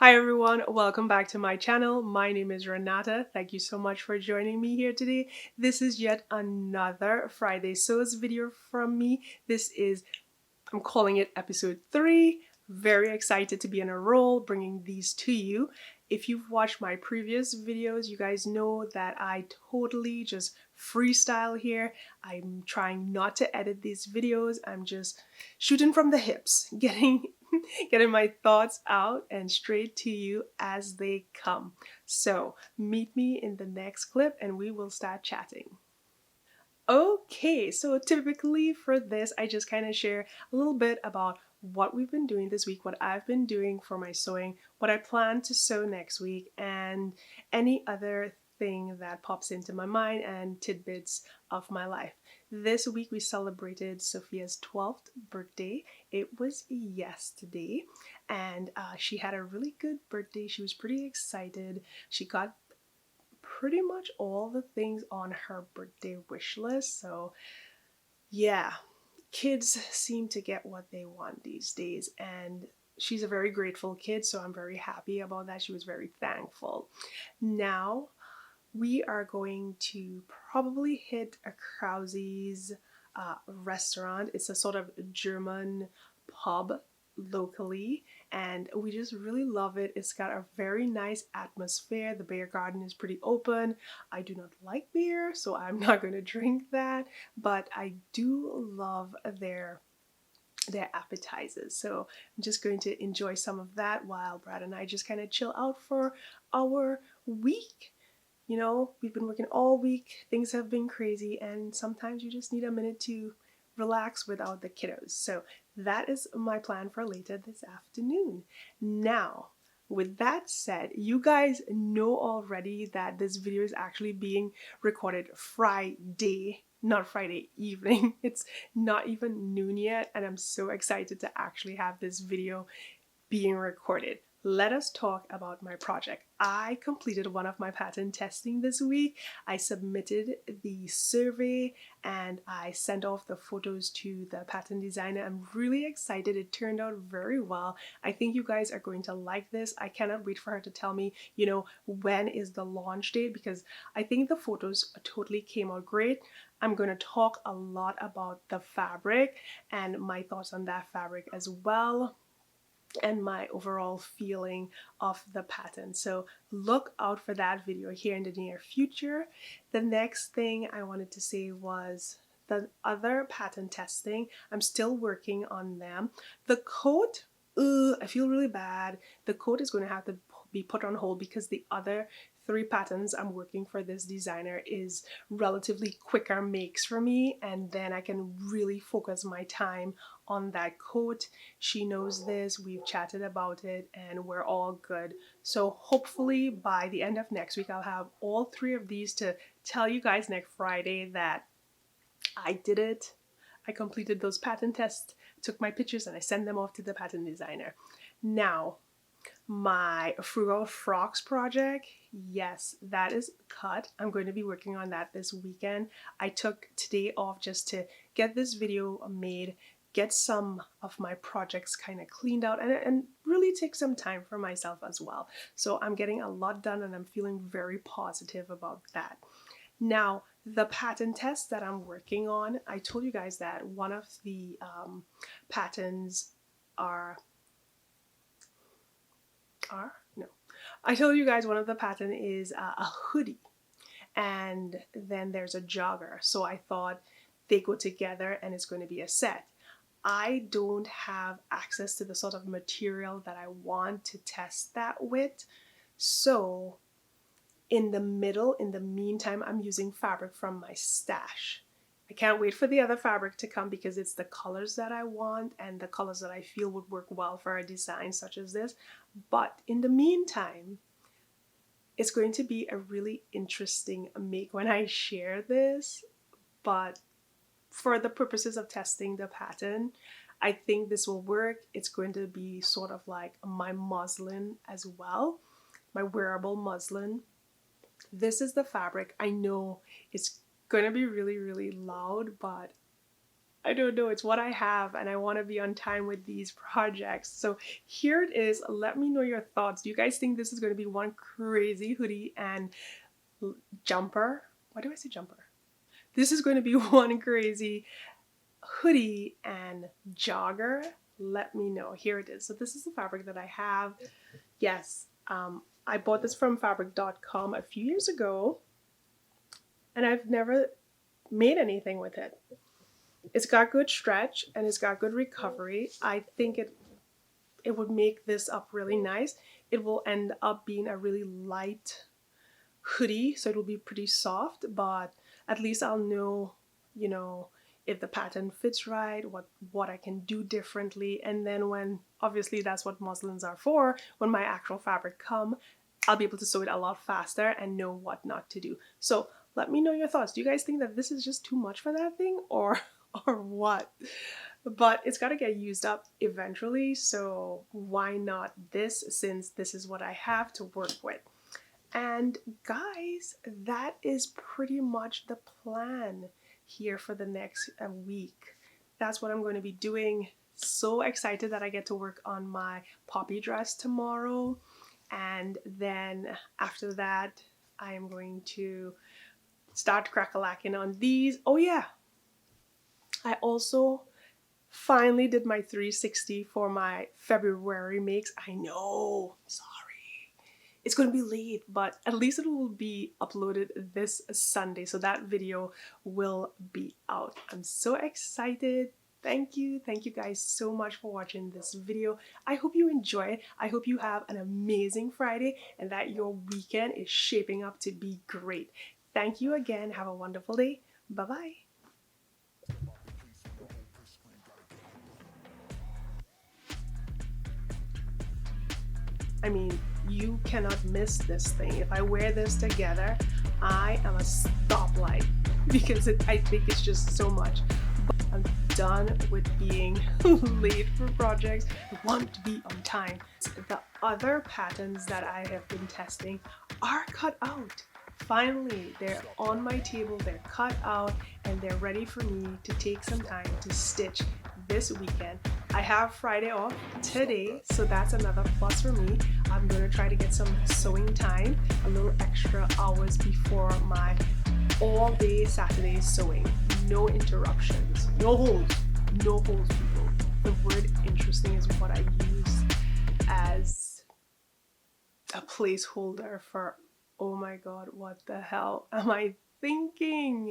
Hi everyone, welcome back to my channel. My name is Renata. Thank you so much for joining me here today. This is yet another Friday Sews video from me. I'm calling it episode 3. Very excited to be in a role bringing these to you. If you've watched my previous videos, you guys know that I totally just freestyle here. I'm trying not to edit these videos. I'm just shooting from the hips, getting my thoughts out and straight to you as they come. So meet me in the next clip and we will start chatting. Okay, so typically for this, I just kind of share a little bit about what we've been doing this week, what I've been doing for my sewing, what I plan to sew next week, and any other thing that pops into my mind and tidbits of my life. This week we celebrated Sophia's 12th birthday. It was yesterday, and she had a really good birthday. She was pretty excited. She got pretty much all the things on her birthday wish list. So, yeah, kids seem to get what they want these days, and she's a very grateful kid, so I'm very happy about that. She was very thankful. Now, we are going to probably hit a Krause's restaurant. It's a sort of German pub locally, and we just really love it. It's got a very nice atmosphere. The beer garden is pretty open. I do not like beer, so I'm not going to drink that, but I do love their appetizers. So I'm just going to enjoy some of that while Brad and I just kind of chill out for our week. You know, we've been working all week, things have been crazy, and sometimes you just need a minute to relax without the kiddos. So that is my plan for later this afternoon. Now, with that said, you guys know already that this video is actually being recorded Friday, not Friday evening. It's not even noon yet, and I'm so excited to actually have this video being recorded. Let us talk about my project. I completed one of my pattern testing this week. I submitted the survey and I sent off the photos to the pattern designer. I'm really excited. It turned out very well. I think you guys are going to like this. I cannot wait for her to tell me, when is the launch date, because I think the photos totally came out great. I'm going to talk a lot about the fabric and my thoughts on that fabric as well, and my overall feeling of the pattern. So look out for that video here in the near future. The next thing I wanted to say was the other pattern testing. I'm still working on them. The coat, I feel really bad. The coat is going to have to be put on hold because the other 3 patterns I'm working for this designer is relatively quicker makes for me, and then I can really focus my time on that coat. She knows this, we've chatted about it, and we're all good. So hopefully by the end of next week I'll have all 3 of these to tell you guys next Friday that I did it. I completed those pattern tests, took my pictures, and I sent them off to the pattern designer. Now, my Frugal Frocks project, yes, that is cut. I'm going to be working on that this weekend. I took today off just to get this video made, get some of my projects kind of cleaned out, and really take some time for myself as well. So I'm getting a lot done and I'm feeling very positive about that. Now, the pattern test that I'm working on, I told you guys that one of the patterns are no. I told you guys one of the pattern is a hoodie, and then there's a jogger. So I thought they go together and it's going to be a set. I don't have access to the sort of material that I want to test that with. So in the meantime, I'm using fabric from my stash. I can't wait for the other fabric to come because it's the colors that I want and the colors that I feel would work well for a design such as this. But in the meantime, it's going to be a really interesting make when I share this. But for the purposes of testing the pattern, I think this will work. It's going to be sort of like my muslin as well, my wearable muslin. This is the fabric. I know it's going to be really, really loud, but I don't know, it's what I have and I want to be on time with these projects. So here it is. Let me know your thoughts. Do you guys think this is going to be one crazy hoodie and jumper? Why do I say jumper? This is going to be one crazy hoodie and jogger. Let me know. Here it is. So this is the fabric that I have. Yes, I bought this from fabric.com a few years ago and I've never made anything with it. It's got good stretch and it's got good recovery. I think it would make this up really nice. It will end up being a really light hoodie, so it'll be pretty soft, but at least I'll know, you know, if the pattern fits right, what I can do differently. And then when, obviously that's what muslins are for, when my actual fabric come, I'll be able to sew it a lot faster and know what not to do. So let me know your thoughts. Do you guys think that this is just too much for that thing or what? But it's got to get used up eventually, so why not this, since this is what I have to work with. And guys, that is pretty much the plan here for the next week. That's what I'm going to be doing. So excited that I get to work on my poppy dress tomorrow, and then after that I am going to start crack-a-lacking on these. Oh yeah, I also finally did my 360 for my February makes. I know, sorry, it's going to be late, but at least it will be uploaded this Sunday, so that video will be out. I'm so excited. Thank you guys so much for watching this video. I hope you enjoy it. I hope you have an amazing Friday and that your weekend is shaping up to be great. Thank you again. Have a wonderful day. Bye-bye. I mean, you cannot miss this thing. If I wear this together, I am a stoplight because I think it's just so much. But I'm done with being late for projects. I want to be on time. The other patterns that I have been testing are cut out. Finally, they're on my table, they're cut out, and they're ready for me to take some time to stitch this weekend. I have Friday off today, so that's another plus for me. I'm going to try to get some sewing time, a little extra hours before my all-day Saturday sewing. No interruptions, no holes, people. The word interesting is what I use as a placeholder for, oh my god, what the hell am I thinking?